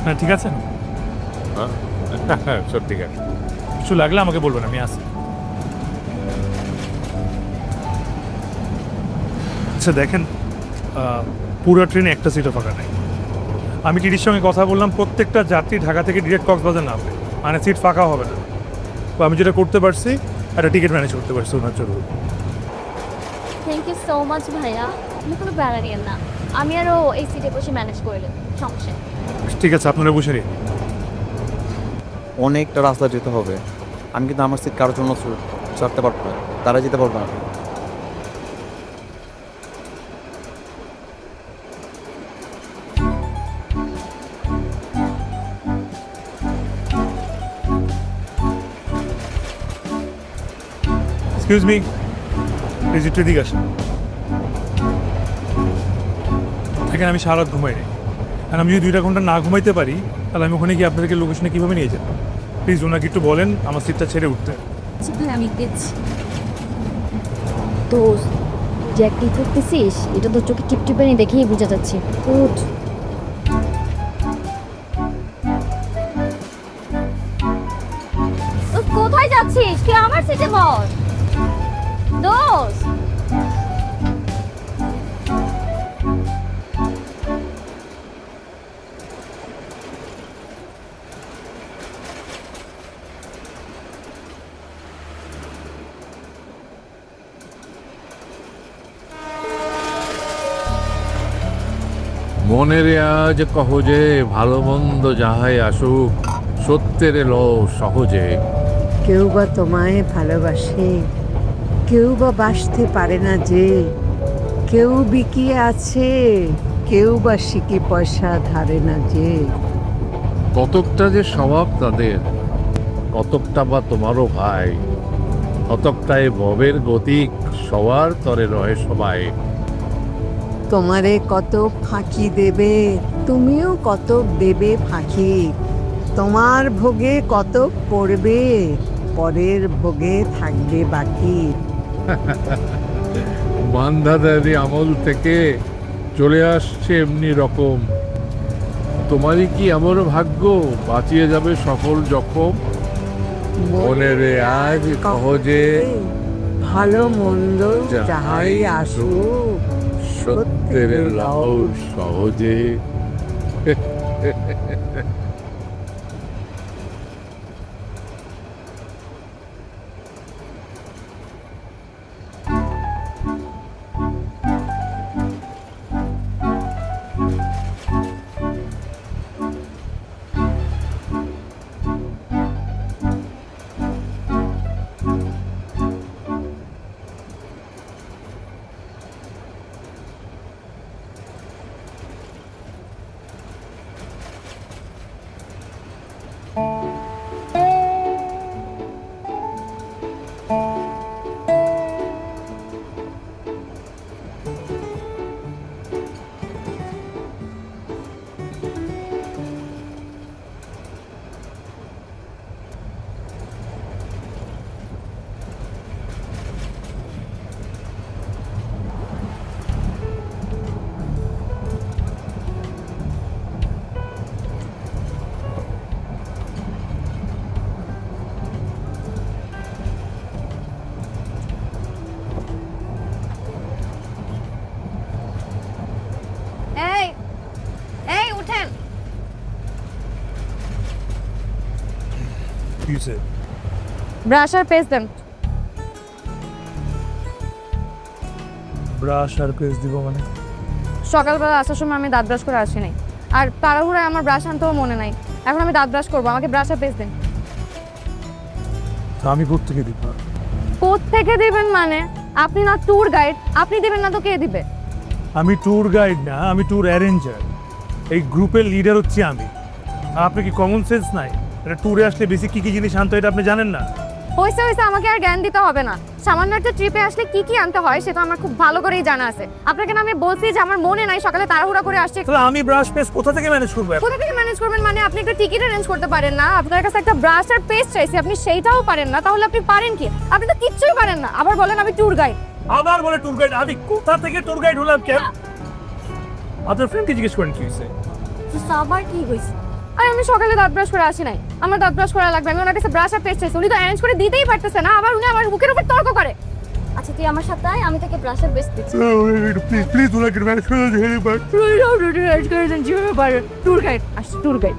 হ্যাঁ ঠিক আছে, সব ঠিক আছে। কিছু লাগলে আমাকে বলবেন, আমি আসি। আচ্ছা দেখেন, পুরো ট্রেনে একটা সিটও ফাঁকা নেই। আমি টিটির সঙ্গে কথা বললাম, প্রত্যেকটা যাত্রী ঢাকা থেকে ডিরেক্ট কক্সবাজার নামবে, মানে সিট ফাঁকা হবে না। তো আমি যেটা করতে পারছি, একটা টিকিট ম্যানেজ করতে পারছি ওনার জন্য। থ্যাংক ইউ সো মাচ ভাইয়া, আপনি কোনো প্যারা নিয়েন না, আমি আরও এই সিটে বসে ম্যানেজ করে নেব, সমস্যা নেই। ঠিক আছে, আপনারা বসে নিন। অনেকটা রাস্তা যেতে হবে, আমি কিন্তু আমার সিট কারোর জন্য ছাড়তে পারবো না, তারা যেতে পারবে না। এক্সকিউজ মি, প্লিজ একটু এদিকে আসেন। এখানে আমি সারা রাত ঘুমাই নি, আর আমি যদি 2টা ঘন্টা না ঘুমাইতে পারি, তাহলে আমি ওখানে গিয়ে আপনাদেরকে লোকেশনে কীভাবে নিয়ে যাবো? প্লিজ ওনাকে একটু বলেন আমার সিটটা ছেড়ে উঠতে। ভাই আমি দেখছি। দোস্ত, জ্যাকটি করতেছিস, এটা তো চোখে টিপটিপানি দেখেই বোঝা যাচ্ছে। উঠ। কোথায় যাচ্ছিস? তুই আমার সিটে বস। দোস্ত, মনের আজ কহ যে ভালো মন্দ যাহাই আসুক, সত্যের এলো সহজে। কেউ বা তোমায় ভালোবাসে, কেউ বা বাসতে পারে না যে, কেউ বিকিয়ে আছে, কেউ বা সিকি পয়সা ধারে না যে। কতকটা যে স্বভাব তাদের, কতকটা বা তোমারও ভাই, কতকটাই ভবের গতিক, সবার তরে রহে সবাই। তোমারে কত ফাঁকি দেবে, তুমিও কত দেবে ফাঁকি। তোমার ভোগে কত পড়বে, পরের ভোগে থাকবে বাকি। বান্ধাদারি আমল থেকে চলে আসছে এমনি রকম, তোমারই কি এমন ভাগ্য বাঁচিয়ে যাবে সকল জখম। মনের আজ কহ যে ভালো মন্দ যাহাই যাহাই আসুক, সত্যের লাউ সহজে। এই এই উঠেন। কি হয়েছে? ব্রাশ আর পেস্ট দেন। ব্রাশ আর পেস্ট দিব মানে? সকালবেলা আসার সময় আমি দাঁত ব্রাশ করে আসি নাই, আর তাড়াহুড়ায় আমার ব্রাশ আনতেও মনে নাই। এখন আমি দাঁত ব্রাশ করবো, আমাকে ব্রাশ আর পেস্ট দেন। তা আমি কোত্থেকে দিব? কোত্থেকে দিবেন মানে? আপনি না ট্যুর গাইড, আপনি দিবেন না তো কে দিবে? আমি ট্যুর গাইড না, আমি ট্যুর অ্যারেঞ্জার। এই গ্রুপের লিডার হচ্ছি আমি। আপনি কি কমন সেন্স নাই? এটা ট্যুরে আসলে বেশি কি কি জিনিস আনতে হয় এটা আপনি জানেন না? হয়েছে হয়েছে, আমাকে আর জ্ঞান দিতে হবে না। সামান্য একটা ট্রিপে আসলে কি কি আনতে হয় সেটা আমার খুব ভালো করেই জানা আছে। আপনাকে না আমি বলছি যে আমার মনে নাই, সকালে তাড়াহুড়া করে আসছি। তাহলে আমি ব্রাশ পেস্ট কোথা থেকে ম্যানেজ করবো? কোথা থেকে ম্যানেজ করবেন মানে? আপনি একটা টিকিট অ্যারেঞ্জ করতে পারেন না? আপনার কাছে একটা ব্রাশ আর পেস্ট চাইছি, আপনি সেইটাও পারেন না, তাহলে আপনি পারেন কি? আপনি তো কিচ্ছুই পারেন না, আবার বলেন আমি ট্যুর গাইড। আবার বলে ট্যুর গাইড? আমি কোথা থেকে ট্যুর গাইড হলাম? কেন? আপনার ফ্রেন্ডকে জিজ্ঞেস করেন কি হয়েছে। আবার কি হয়েছে? আর আমি সকালে দাঁত ব্রাশ করে আসি নাই, আমার দাঁত ব্রাশ করা লাগবে, আমি ওনার কাছে ব্রাশ আর পেস্ট চাইছি, উনি তো অ্যারেঞ্জ করে দিতেই পারতেছে না, আবার উনি আমার মুখের উপর তর্ক করে। আচ্ছা তুই আমার সাথে আয়, আমি তোকে ব্রাশ আর পেস্ট দিচ্ছি। প্লিজ প্লিজ ওনাকে ম্যানেজ করে দিন। ট্যুর গাইড আসছে, ট্যুর গাইড।